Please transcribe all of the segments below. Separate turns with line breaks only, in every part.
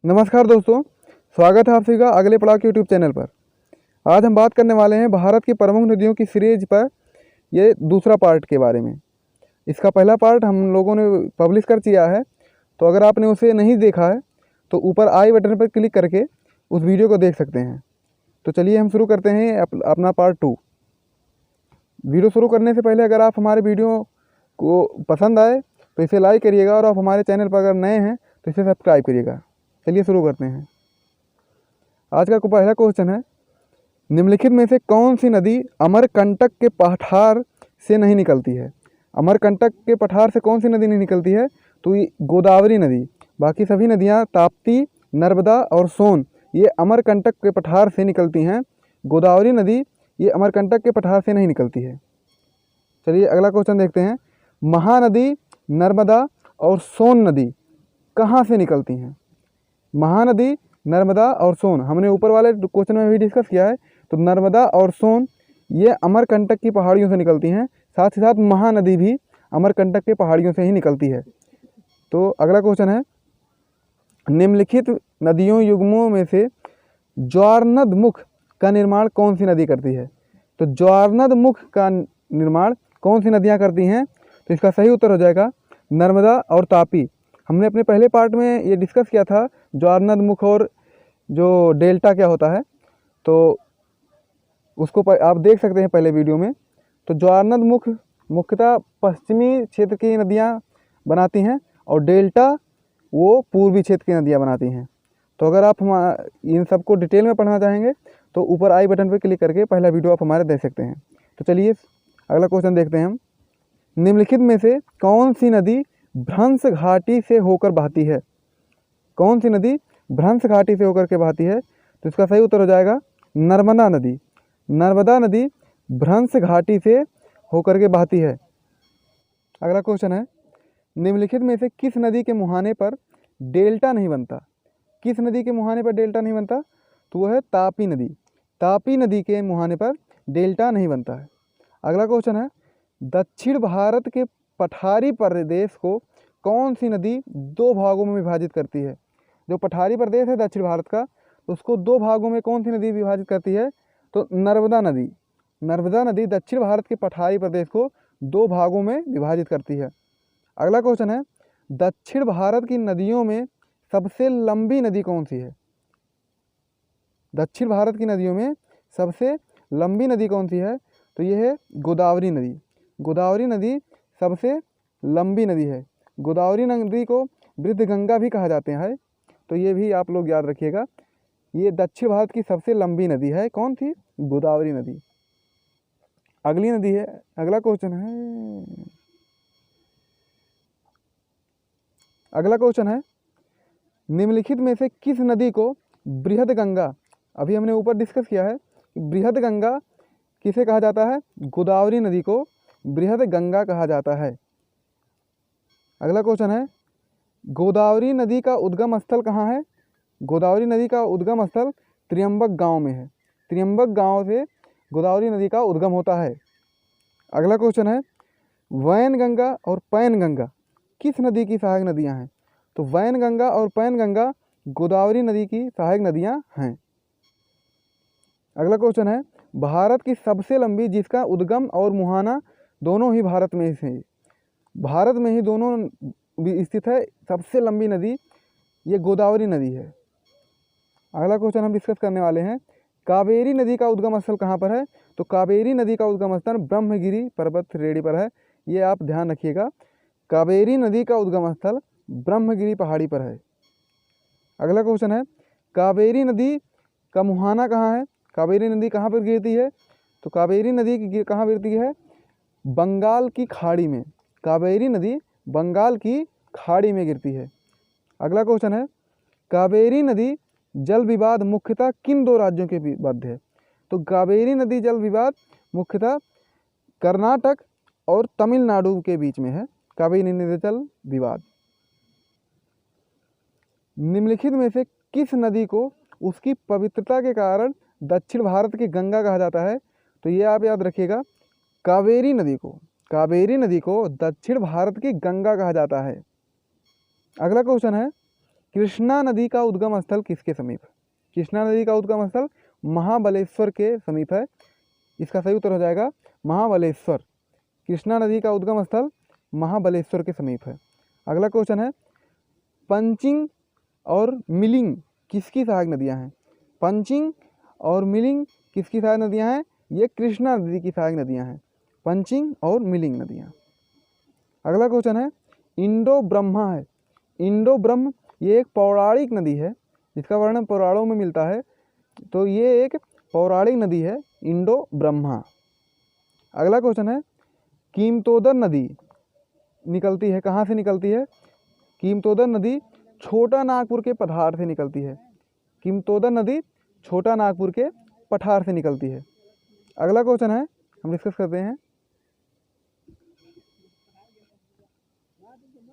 नमस्कार दोस्तों, स्वागत है आप सभी का अगले पड़ाव के यूट्यूब चैनल पर। आज हम बात करने वाले हैं भारत की प्रमुख नदियों की सीरीज पर ये दूसरा पार्ट के बारे में। इसका पहला पार्ट हम लोगों ने पब्लिश कर दिया है, तो अगर आपने उसे नहीं देखा है तो ऊपर आई बटन पर क्लिक करके उस वीडियो को देख सकते हैं। तो चलिए हम शुरू करते हैं अपना पार्ट 2। वीडियो शुरू करने से पहले अगर आप हमारे वीडियो को पसंद आए तो इसे लाइक करिएगा, और आप हमारे चैनल पर अगर नए हैं तो इसे सब्सक्राइब करिएगा। चलिए शुरू करते हैं। आज का पहला क्वेश्चन है, निम्नलिखित में से कौन सी नदी अमरकंटक के पठार से नहीं निकलती है? अमरकंटक के पठार से कौन सी नदी नहीं निकलती है? तो ये गोदावरी नदी। बाकी सभी नदियाँ ताप्ती, नर्मदा और सोन ये अमरकंटक के पठार से निकलती हैं। गोदावरी नदी ये अमरकंटक के पठार से नहीं निकलती है। चलिए अगला क्वेश्चन देखते हैं। महानदी, नर्मदा और सोन नदी कहाँ से निकलती हैं? महानदी, नर्मदा और सोन हमने ऊपर वाले क्वेश्चन में भी डिस्कस किया है। तो नर्मदा और सोन ये अमरकंटक की पहाड़ियों से निकलती हैं। साथ ही साथ महानदी भी अमरकंटक के पहाड़ियों से ही निकलती है। तो अगला क्वेश्चन है, निम्नलिखित नदियों युग्मों में से ज्वारनद मुख का निर्माण कौन सी नदी करती है? तो ज्वारनद मुख का निर्माण कौन सी नदियाँ करती हैं? तो इसका सही उत्तर हो जाएगा नर्मदा और तापी। हमने अपने पहले पार्ट में ये डिस्कस किया था ज्वारनद मुख और जो डेल्टा क्या होता है, तो उसको आप देख सकते हैं पहले वीडियो में। तो ज्वारनद मुख मुख्यतः पश्चिमी क्षेत्र की नदियाँ बनाती हैं और डेल्टा वो पूर्वी क्षेत्र की नदियाँ बनाती हैं। तो अगर आप इन सबको डिटेल में पढ़ना चाहेंगे तो ऊपर आई बटन पर क्लिक करके पहला वीडियो आप हमारे देख सकते हैं। तो चलिए अगला क्वेश्चन देखते हैं हम। निम्नलिखित में से कौन सी नदी भ्रंश घाटी से होकर बहती है? कौन सी नदी भ्रंश घाटी से होकर के बहती है? तो इसका सही उत्तर हो जाएगा नर्मदा नदी। नर्मदा नदी भ्रंश घाटी से होकर के बहती है। अगला क्वेश्चन है, निम्नलिखित में से किस नदी के मुहाने पर डेल्टा नहीं बनता? किस नदी के मुहाने पर डेल्टा नहीं बनता? तो वह है तापी नदी। तापी नदी के मुहाने पर डेल्टा नहीं बनता है। अगला क्वेश्चन है, दक्षिण भारत के पठारी प्रदेश को कौन सी नदी दो भागों में विभाजित करती है? जो पठारी प्रदेश है दक्षिण भारत का, उसको दो भागों में कौन सी नदी विभाजित करती है? तो नर्मदा नदी। नर्मदा नदी दक्षिण भारत के पठारी प्रदेश को दो भागों में विभाजित करती है। अगला क्वेश्चन है, दक्षिण भारत की नदियों में सबसे लंबी नदी कौन सी है? दक्षिण भारत की नदियों में सबसे लंबी नदी कौन सी है? तो ये है गोदावरी नदी। गोदावरी नदी सबसे लंबी नदी है। गोदावरी नदी को वृद्धगंगा भी कहा जाते हैं, तो ये भी आप लोग याद रखिएगा। ये दक्षिण भारत की सबसे लंबी नदी है। कौन थी? गोदावरी नदी। अगली नदी है, अगला क्वेश्चन है, अगला क्वेश्चन है, निम्नलिखित में से किस नदी को बृहद गंगा, अभी हमने ऊपर डिस्कस किया है, बृहद गंगा किसे कहा जाता है? गोदावरी नदी को बृहद गंगा कहा जाता है। अगला क्वेश्चन है, गोदावरी नदी का उद्गम स्थल कहाँ है? गोदावरी नदी का उद्गम स्थल त्र्यंबक गांव में है। त्र्यंबक गांव से गोदावरी नदी का उद्गम होता है। अगला क्वेश्चन है, वैनगंगा और पैनगंगा किस नदी की सहायक नदियां हैं? तो वैनगंगा और पैनगंगा गोदावरी नदी की सहायक नदियां हैं। अगला क्वेश्चन है, भारत की सबसे लंबी जिसका उद्गम और मुहाना दोनों ही भारत में से, भारत में ही दोनों भी स्थित है सबसे लंबी नदी, ये गोदावरी नदी है। अगला क्वेश्चन हम डिस्कस करने वाले हैं, कावेरी नदी का उद्गम स्थल कहाँ पर है? तो कावेरी नदी का उद्गम स्थल ब्रह्मगिरी पर्वत श्रेणी पर है। ये आप ध्यान रखिएगा, कावेरी नदी का उद्गम स्थल ब्रह्मगिरी पहाड़ी पर है। अगला क्वेश्चन है, कावेरी नदी का मुहाना कहाँ है? कावेरी नदी कहाँ पर गिरती है? तो कावेरी नदी कहाँ गिरती है? बंगाल की खाड़ी में। कावेरी नदी बंगाल की खाड़ी में गिरती है। अगला क्वेश्चन है, कावेरी नदी जल विवाद मुख्यतः किन दो राज्यों के मध्य है? तो कावेरी नदी जल विवाद मुख्यतः कर्नाटक और तमिलनाडु के बीच में है, कावेरी नदी जल विवाद। निम्नलिखित में से किस नदी को उसकी पवित्रता के कारण दक्षिण भारत की गंगा कहा जाता है? तो ये आप याद रखिएगा, कावेरी नदी को, कावेरी नदी को दक्षिण भारत की गंगा कहा जाता है। अगला क्वेश्चन है कृष्णा नदी का उद्गम स्थल किसके समीप है? कृष्णा नदी का उद्गम स्थल महाबलेश्वर के समीप है। इसका सही उत्तर हो जाएगा महाबलेश्वर। कृष्णा नदी का उद्गम स्थल महाबलेश्वर के समीप है। अगला क्वेश्चन है, पंचिंग और मिलिंग किसकी सहायक नदियां हैं? पंचिंग और मिलिंग किसकी सहायक नदियां हैं? ये कृष्णा नदी की सहायक नदियां हैं, पंचिंग और मिलिंग नदियां। अगला क्वेश्चन है, इंडो ब्रह्मा है। इंडो ब्रह्म ये एक पौराणिक नदी है जिसका वर्णन पुराणों में मिलता है, तो ये एक पौराणिक नदी है इंडो ब्रह्मा। अगला क्वेश्चन है, कीमतोदर नदी निकलती है, कहाँ से निकलती है? कीमतोदर नदी छोटा नागपुर के पठार से निकलती है। कीमतोदर नदी छोटा नागपुर के पठार से निकलती है। अगला क्वेश्चन है, हम डिस्कस करते हैं।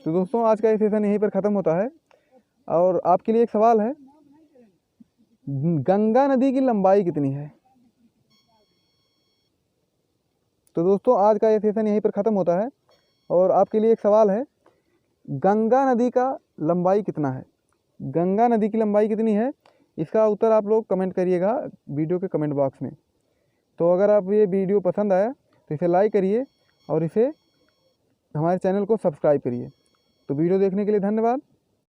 तो दोस्तों आज का ये सेशन यहीं पर ख़त्म होता है और आपके लिए एक सवाल है, गंगा नदी की लंबाई कितनी है? तो दोस्तों आज का ये सेशन यहीं पर ख़त्म होता है और आपके लिए एक सवाल है, गंगा नदी का लंबाई कितना है? गंगा नदी की लंबाई कितनी है? इसका उत्तर आप लोग कमेंट करिएगा वीडियो के कमेंट बॉक्स में। तो अगर आप ये वीडियो पसंद आया तो इसे लाइक करिए और इसे हमारे चैनल को सब्सक्राइब करिए। तो वीडियो देखने के लिए धन्यवाद।